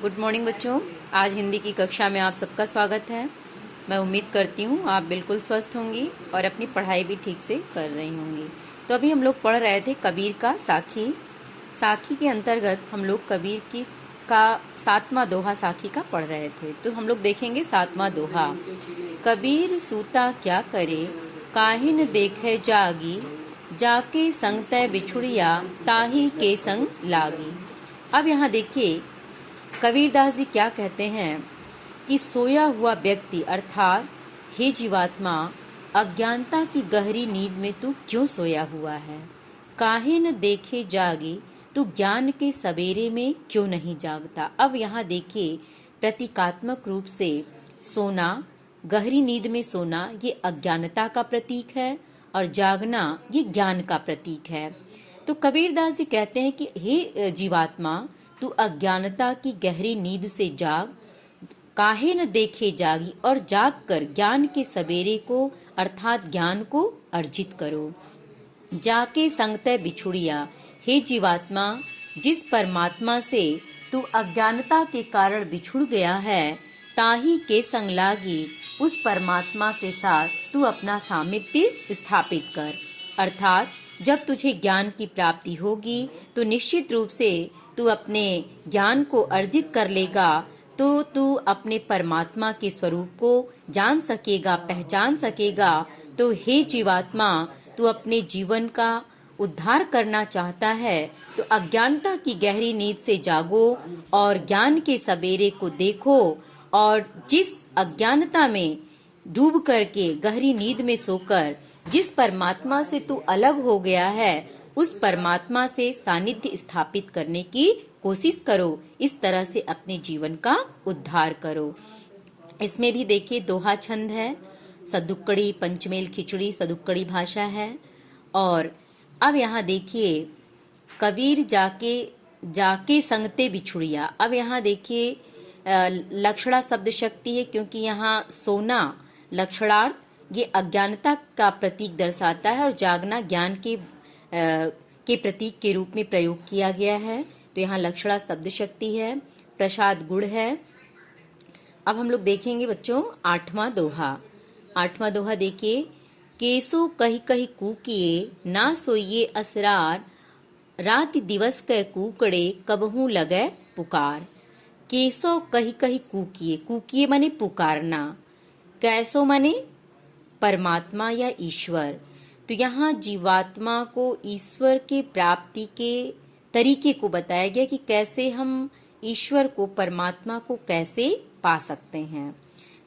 Good morning बच्चों। आज हिंदी की कक्षा में आप सबका स्वागत है। मैं उम्मीद करती हूँ आप बिल्कुल स्वस्थ होंगी और अपनी पढ़ाई भी ठीक से कर रही होंगी। तो अभी हम लोग पढ़ रहे थे कबीर का साखी। साखी के अंतर्गत हम लोग कबीर की का 7वां दोहा साखी का पढ़ रहे थे। तो हम लोग देखेंगे 7वां दोहा। कबीर सूता क्या करे, काहिन देखे जागी, जाके संग तय बिछुड़िया, ताही के संग लागी। अब यहाँ देखिए कबीरदास जी क्या कहते हैं कि सोया हुआ व्यक्ति अर्थात हे जीवात्मा, अज्ञानता की गहरी नींद में तू क्यों सोया हुआ है? काहे न देखे जागी, तू ज्ञान के सवेरे में क्यों नहीं जागता? अब यहाँ देखिए प्रतीकात्मक रूप से सोना, गहरी नींद में सोना ये अज्ञानता का प्रतीक है और जागना ये ज्ञान का प्रतीक है। तो कबीरदास जी कहते हैं कि हे जीवात्मा, तू अज्ञानता की गहरी नींद से जाग, काहे न देखे जागी और जाग कर ज्ञान के सवेरे को अर्थात ज्ञान को अर्जित करो। जाके संगतय बिछुड़िया, हे जीवात्मा, जिस परमात्मा से तू अज्ञानता के कारण बिछुड़ गया है, ताही के संग लागी, उस परमात्मा के साथ तू अपना सामीप्य स्थापित कर। अर्थात जब तुझे ज्ञान की प्राप्ति होगी तो निश्चित रूप से तू अपने ज्ञान को अर्जित कर लेगा, तो तू अपने परमात्मा के स्वरूप को जान सकेगा, पहचान सकेगा। तो हे जीवात्मा, तू अपने जीवन का उद्धार करना चाहता है तो अज्ञानता की गहरी नींद से जागो और ज्ञान के सवेरे को देखो। और जिस अज्ञानता में डूब करके गहरी नींद में सोकर जिस परमात्मा से तू अलग हो गया है, उस परमात्मा से सानिध्य स्थापित करने की कोशिश करो। इस तरह से अपने जीवन का उद्धार करो। इसमें भी देखिए दोहा छंद है, सदुक्कड़ी पंचमेल खिचड़ी सदुक्कड़ी भाषा है। और अब यहाँ देखिए कबीर जाके जाके संगते बिछुड़िया। अब यहाँ देखिए लक्षणा शब्द शक्ति है, क्योंकि यहाँ सोना लक्षणार्थ ये अज्ञानता का प्रतीक दर्शाता है और जागना ज्ञान के प्रतीक के रूप में प्रयोग किया गया है। तो यहाँ लक्षणा शब्द शक्ति है, प्रसाद गुण है। अब हम लोग देखेंगे बच्चों 8वां दोहा। 8वां दोहा देखिए, केसो कही कही कूकिए, ना सोइए असरार, रात दिवस कै कूकड़े, कबहू लगे पुकार। केसो कही कही कूकिए, कूकिए माने पुकारना, कैसो माने परमात्मा या ईश्वर। तो यहाँ जीवात्मा को ईश्वर के प्राप्ति के तरीके को बताया गया कि कैसे हम ईश्वर को, परमात्मा को कैसे पा सकते हैं।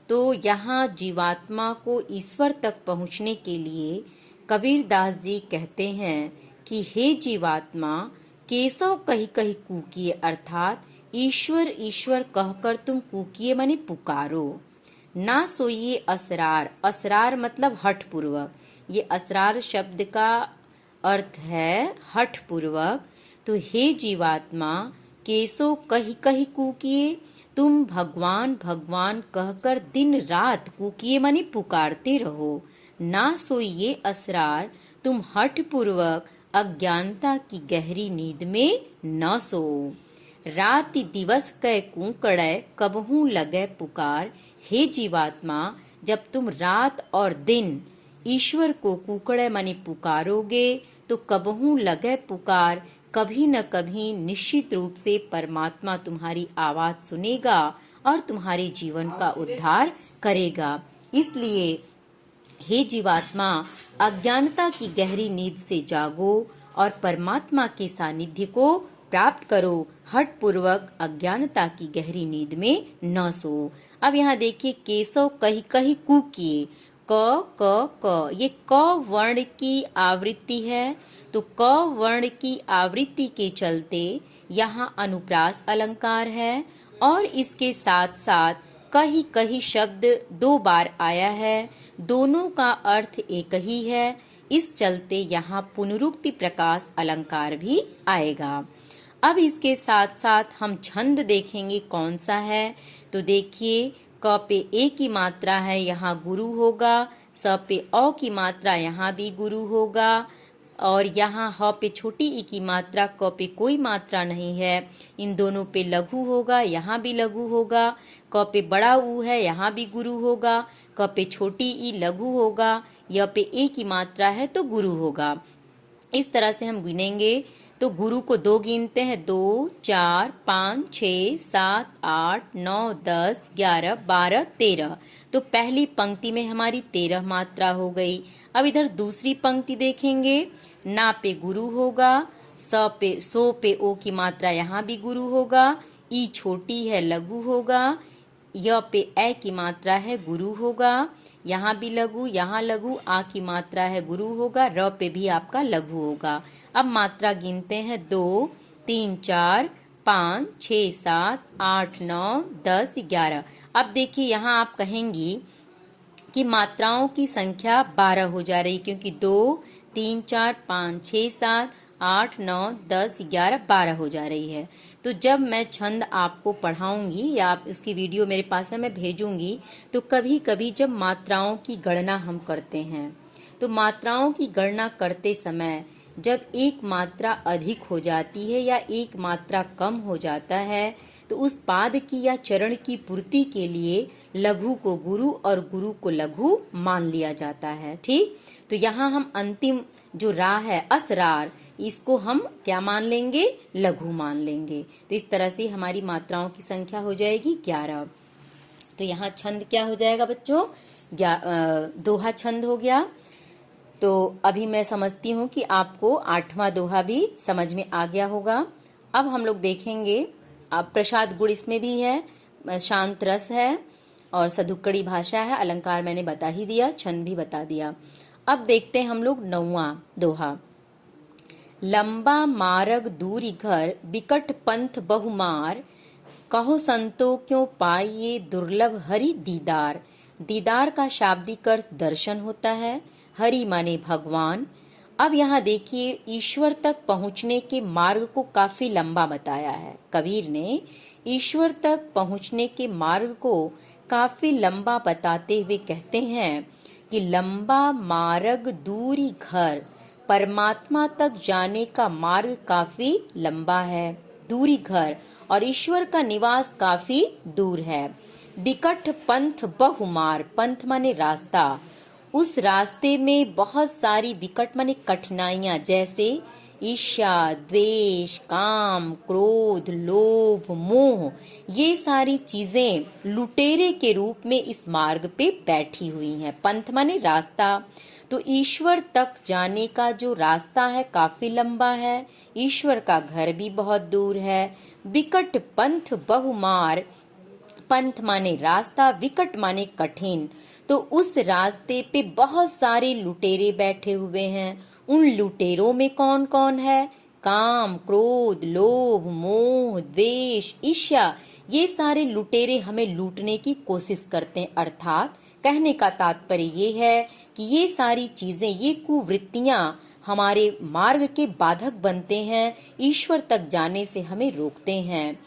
तो यहाँ जीवात्मा को ईश्वर तक पहुँचने के लिए कबीरदास जी कहते हैं कि हे जीवात्मा, केसव कही कही कूकिए, अर्थात ईश्वर ईश्वर कहकर तुम कूकिए माने पुकारो। ना सोइए असरार, असरार मतलब हठ पूर्वक, ये असरार शब्द का अर्थ है हठ पूर्वक। तो हे जीवात्मा, केसो कही कही कूकिए, तुम भगवान भगवान कहकर दिन रात कूकिए माने पुकारते रहो। ना सोइए असरार, तुम हठ पूर्वक अज्ञानता की गहरी नींद में न सो। रात दिवस कै कूकड़ै, कबहू लगे पुकार। हे जीवात्मा, जब तुम रात और दिन ईश्वर को कुकड़े माने पुकारोगे तो कबहू लगे पुकार, कभी न कभी निश्चित रूप से परमात्मा तुम्हारी आवाज सुनेगा और तुम्हारे जीवन का उद्धार करेगा। इसलिए हे जीवात्मा, अज्ञानता की गहरी नींद से जागो और परमात्मा के सानिध्य को प्राप्त करो। हठ पूर्वक अज्ञानता की गहरी नींद में न सो। अब यहाँ देखिए केसव कही कही कूकिए, क ये क वर्ण की आवृत्ति है। तो क वर्ण की आवृत्ति के चलते यहाँ अनुप्रास अलंकार है और इसके साथ साथ कही कही शब्द 2 बार आया है, दोनों का अर्थ एक ही है। इस चलते यहाँ पुनरुक्ति प्रकाश अलंकार भी आएगा। अब इसके साथ साथ हम छंद देखेंगे कौन सा है। तो देखिए क पे ए की मात्रा है, यहाँ गुरु होगा। स पे औ की मात्रा यहाँ भी गुरु होगा। और यहाँ ह पे छोटी ई की मात्रा, क पे कोई मात्रा नहीं है, इन दोनों पे लघु होगा, यहाँ भी लघु होगा। क पे बड़ा ऊ है, यहाँ भी गुरु होगा। क पे छोटी ई लघु होगा, य पे ए की मात्रा है तो गुरु होगा। इस तरह से हम गिनेंगे तो गुरु को 2 गिनते हैं, 2, 4, 5, 6, 7, 8, 9, 10, 11, 12, 13। तो पहली पंक्ति में हमारी 13 मात्रा हो गई। अब इधर दूसरी पंक्ति देखेंगे, ना पे गुरु होगा, सो पे ओ की मात्रा यहाँ भी गुरु होगा, ई छोटी है लघु होगा, य पे ए की मात्रा है गुरु होगा, यहाँ भी लघु, यहाँ लघु, आ की मात्रा है गुरु होगा, र पे भी आपका लघु होगा। अब मात्रा गिनते हैं, 2, 3, 4, 5, 6, 7, 8, 9, 10, 11। अब देखिए यहाँ आप कहेंगी कि मात्राओं की संख्या 12 हो जा रही, क्योंकि 2, 3, 4, 5, 6, 7, 8, 9, 10, 11, 12 हो जा रही है। तो जब मैं छंद आपको पढ़ाऊंगी या आप इसकी वीडियो मेरे पास है मैं भेजूंगी, तो कभी कभी जब मात्राओं की गणना हम करते हैं, तो मात्राओं की गणना करते समय जब एक मात्रा अधिक हो जाती है या एक मात्रा कम हो जाता है, तो उस पाद की या चरण की पूर्ति के लिए लघु को गुरु और गुरु को लघु मान लिया जाता है। ठीक, तो यहाँ हम अंतिम जो रा है असरार, इसको हम क्या मान लेंगे, लघु मान लेंगे। तो इस तरह से हमारी मात्राओं की संख्या हो जाएगी 11। तो यहाँ छंद क्या हो जाएगा बच्चों, दोहा छंद हो गया। तो अभी मैं समझती हूँ कि आपको 8वां दोहा भी समझ में आ गया होगा। अब हम लोग देखेंगे, अब प्रसाद गुण इसमें भी है, शांत रस है और सधुक्कड़ी भाषा है, अलंकार मैंने बता ही दिया, छंद भी बता दिया। अब देखते हैं हम लोग 9वां दोहा। लंबा मार्ग दूरी घर, बिकट पंथ बहुमार, कहो संतो क्यों पाइये दुर्लभ हरि दीदार। दीदार का शाब्दिक अर्थ दर्शन होता है, हरि माने भगवान। अब यहाँ देखिए ईश्वर तक पहुँचने के मार्ग को काफी लंबा बताया है। कबीर ने ईश्वर तक पहुँचने के मार्ग को काफी लंबा बताते हुए कहते हैं कि लंबा मार्ग दूरी घर, परमात्मा तक जाने का मार्ग काफी लंबा है, दूरी घर, और ईश्वर का निवास काफी दूर है। बिकट पंथ बहुमार, पंथ माने रास्ता, उस रास्ते में बहुत सारी विकट माने कठिनाइयां, जैसे ईर्ष्या, द्वेष, काम, क्रोध, लोभ, मोह, ये सारी चीजें लुटेरे के रूप में इस मार्ग पे बैठी हुई हैं। पंथ माने रास्ता, तो ईश्वर तक जाने का जो रास्ता है काफी लंबा है, ईश्वर का घर भी बहुत दूर है। विकट पंथ बहुमार, पंथ माने रास्ता, विकट माने कठिन, तो उस रास्ते पे बहुत सारे लुटेरे बैठे हुए हैं। उन लुटेरों में कौन कौन है, काम, क्रोध, लोभ, मोह, द्वेष, ईर्ष्या, ये सारे लुटेरे हमें लूटने की कोशिश करते हैं। अर्थात कहने का तात्पर्य ये है कि ये सारी चीजें, ये कुवृत्तियां हमारे मार्ग के बाधक बनते हैं, ईश्वर तक जाने से हमें रोकते हैं।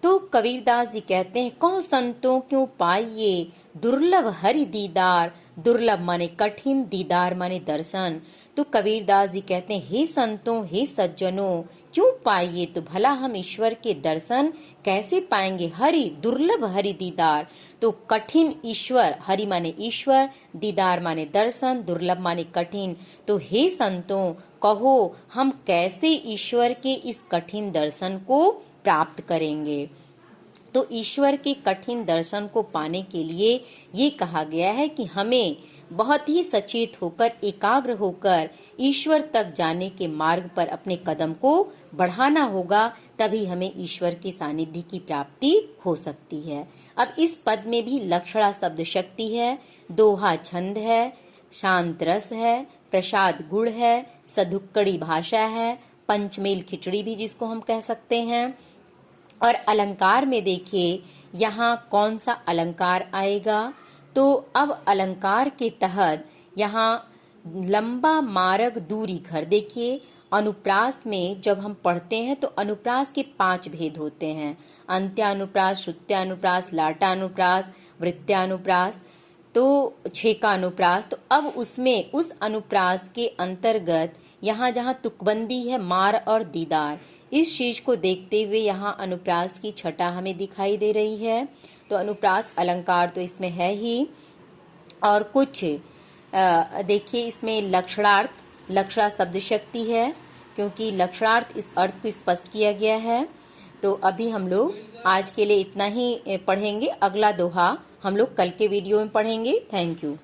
तो कबीरदास जी कहते हैं, कहो संतों क्यों पाइये दुर्लभ हरि दीदार। दुर्लभ माने कठिन, दीदार माने दर्शन। तो कबीरदास जी कहते हैं, हे संतों, हे सज्जनों, क्यों पाइए, तो भला हम ईश्वर के दर्शन कैसे पाएंगे। हरि, दुर्लभ हरि दीदार, तो कठिन ईश्वर, हरि माने ईश्वर, दीदार माने दर्शन, दुर्लभ माने कठिन। तो हे संतों, कहो हम कैसे ईश्वर के इस कठिन दर्शन को प्राप्त करेंगे। तो ईश्वर के कठिन दर्शन को पाने के लिए ये कहा गया है कि हमें बहुत ही सचेत होकर, एकाग्र होकर ईश्वर तक जाने के मार्ग पर अपने कदम को बढ़ाना होगा, तभी हमें ईश्वर के सानिध्य की प्राप्ति हो सकती है। अब इस पद में भी लक्षणा शब्द शक्ति है, दोहा छंद है, शांत रस है, प्रसाद गुण है, सधुक्कड़ी भाषा है, पंचमेल खिचड़ी भी जिसको हम कह सकते हैं। और अलंकार में देखिए यहाँ कौन सा अलंकार आएगा, तो अब अलंकार के तहत यहाँ लंबा मार्ग दूरी घर, देखिए अनुप्रास में जब हम पढ़ते हैं तो अनुप्रास के 5 भेद होते हैं, अंत्यानुप्रास, श्रुत्यानुप्रास, लाटानुप्रास, वृत्यानुप्रास, तो छेकानुप्रास। तो अब उसमें उस अनुप्रास के अंतर्गत यहाँ जहाँ तुकबंदी है मार और दीदार, इस चीज को देखते हुए यहाँ अनुप्रास की छटा हमें दिखाई दे रही है। तो अनुप्रास अलंकार तो इसमें है ही, और कुछ देखिए इसमें लक्षणार्थ, लक्षणा शब्द शक्ति है, क्योंकि लक्षणार्थ इस अर्थ को स्पष्ट किया गया है। तो अभी हम लोग आज के लिए इतना ही पढ़ेंगे, अगला दोहा हम लोग कल के वीडियो में पढ़ेंगे। Thank you.